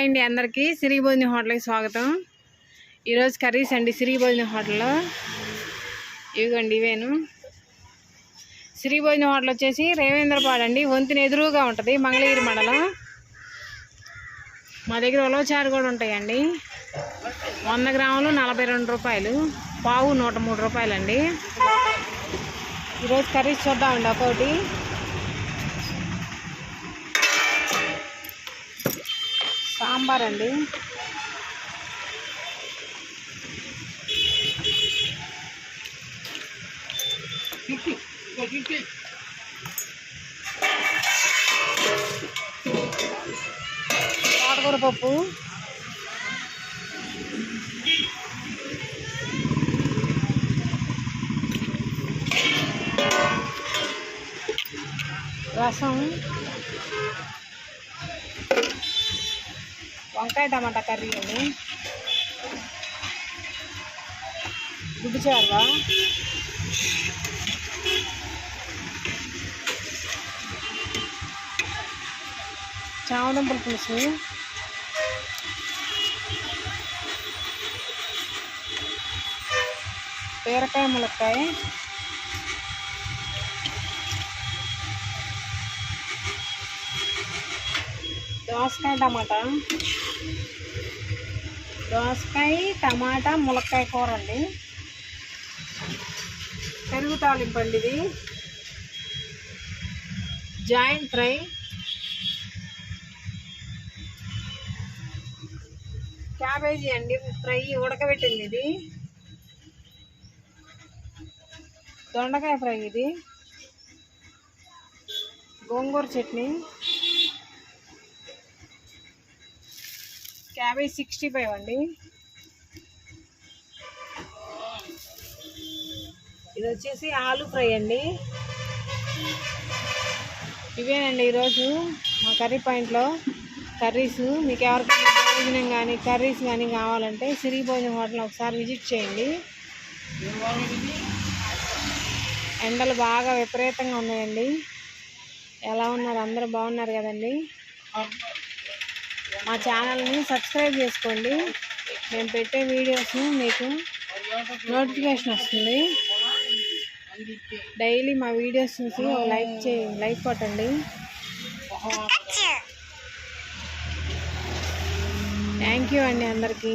అండి అందరికీ సిరి భోజనం హోటల్కి స్వాగతం. ఈరోజు కర్రీస్ అండి సిరి భోజనం హోటల్లో. ఇవిగోండి ఇవేను. సిరి భోజనం హోటల్ వచ్చేసి రేవేంద్రపాడు అండి, వంతిన ఎదురుగా ఉంటుంది, మంగళగిరి మండలం. మా దగ్గర ఉలవచారు కూడా ఉంటాయండి. 100 గ్రాములు 42 రూపాయలు, పావు 103 రూపాయలండి. ఈరోజు కర్రీస్ చూద్దామండి. ఒక్కొక్కటి సాంబార్ అండి, తోటకూర పప్పు, రసం, వంకాయ టమాటా కర్రీ అండి, గుడ్డు చారువా, చామదుంపల పులుసు, బీరకాయ ములక్కాయ, దోసకాయ టమాటా ములక్కాయ కూర అండి, పెరుగు తాలింపు అండి, ఇది జాయింట్ ఫ్రై, క్యాబేజీ అండి ఫ్రై ఉడకబెట్టింది, ఇది దొండకాయ ఫ్రై, ఇది గోంగూర చట్నీ, క్యాబేజ్ 65 అండి, ఇది వచ్చేసి ఆలు ఫ్రై అండి. ఇవేనండి ఈరోజు మా కర్రీ పాయింట్లో కర్రీస్. మీకు ఎవరికైనా భోజనం కానీ కర్రీస్ కానీ కావాలంటే సిరి భోజనం హోటల్ ఒకసారి విజిట్ చేయండి. ఎండలు బాగా విపరీతంగా ఉన్నాయండి. ఎలా ఉన్నారు? అందరూ బాగున్నారు కదండి. మా ఛానల్ని సబ్స్క్రైబ్ చేసుకోండి. మేము పెట్టే వీడియోస్ మీకు నోటిఫికేషన్ వస్తుంది. డైలీ మా వీడియోస్ చూసి లైక్ కొట్టండి. థ్యాంక్ యూ అండి అందరికీ.